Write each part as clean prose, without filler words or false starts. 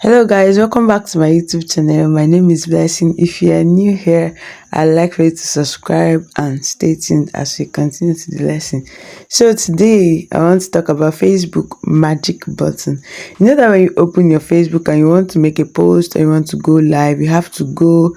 Hello guys, welcome back to my YouTube channel. My name is Blessing. If you are new here, I'd like for you to subscribe and stay tuned as we continue to the lesson. So today I want to talk about Facebook magic button. You know that when you open your Facebook and you want to make a post or you want to go live, you have to go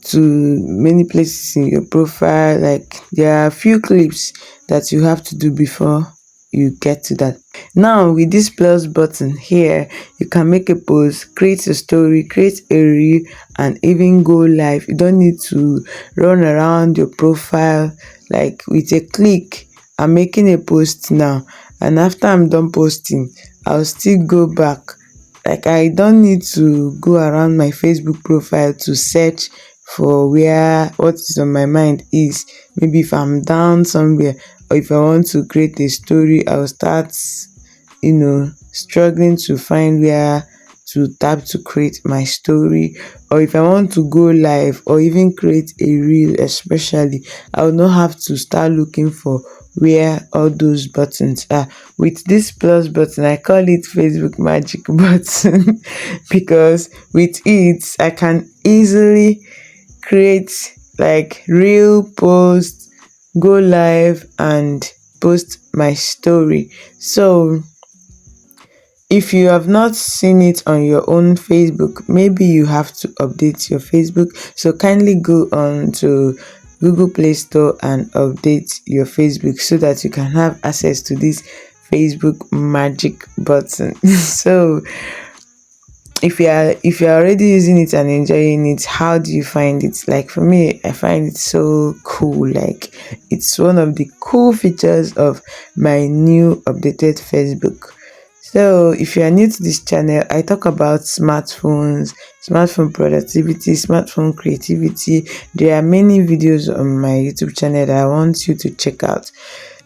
to many places in your profile. Like there are a few clips that you have to do before you get to that. Now with this plus button here, you can make a post, create a story, create a reel, and even go live. You don't need to run around your profile. Like with a click, I'm making a post now, and after I'm done posting, I'll still go back. Like I don't need to go around my Facebook profile to search for where what is on my mind is. Maybe if I'm down somewhere, or if I want to create a story, I'll start struggling to find where to tap to create my story. Or if I want to go live or even create a reel, especially, I will not have to start looking for where all those buttons are. With this plus button, I call it Facebook magic button because with it I can easily create like real post, go live, and post my story. So if you have not seen it on your own Facebook, maybe you have to update your Facebook. So kindly go on to Google Play Store and update your Facebook so that you can have access to this Facebook magic button. So if you're already using it and enjoying it, how do you find it? Like for me, I find it so cool. Like it's one of the cool features of my new updated Facebook. So if you are new to this channel, I talk about smartphones, smartphone productivity, smartphone creativity. There are many videos on my YouTube channel that I want you to check out.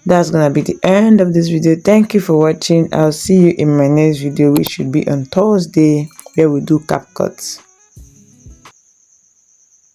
That's gonna be the end of this video. Thank you for watching. I'll see you in my next video, which should be on Thursday, where we do CapCut.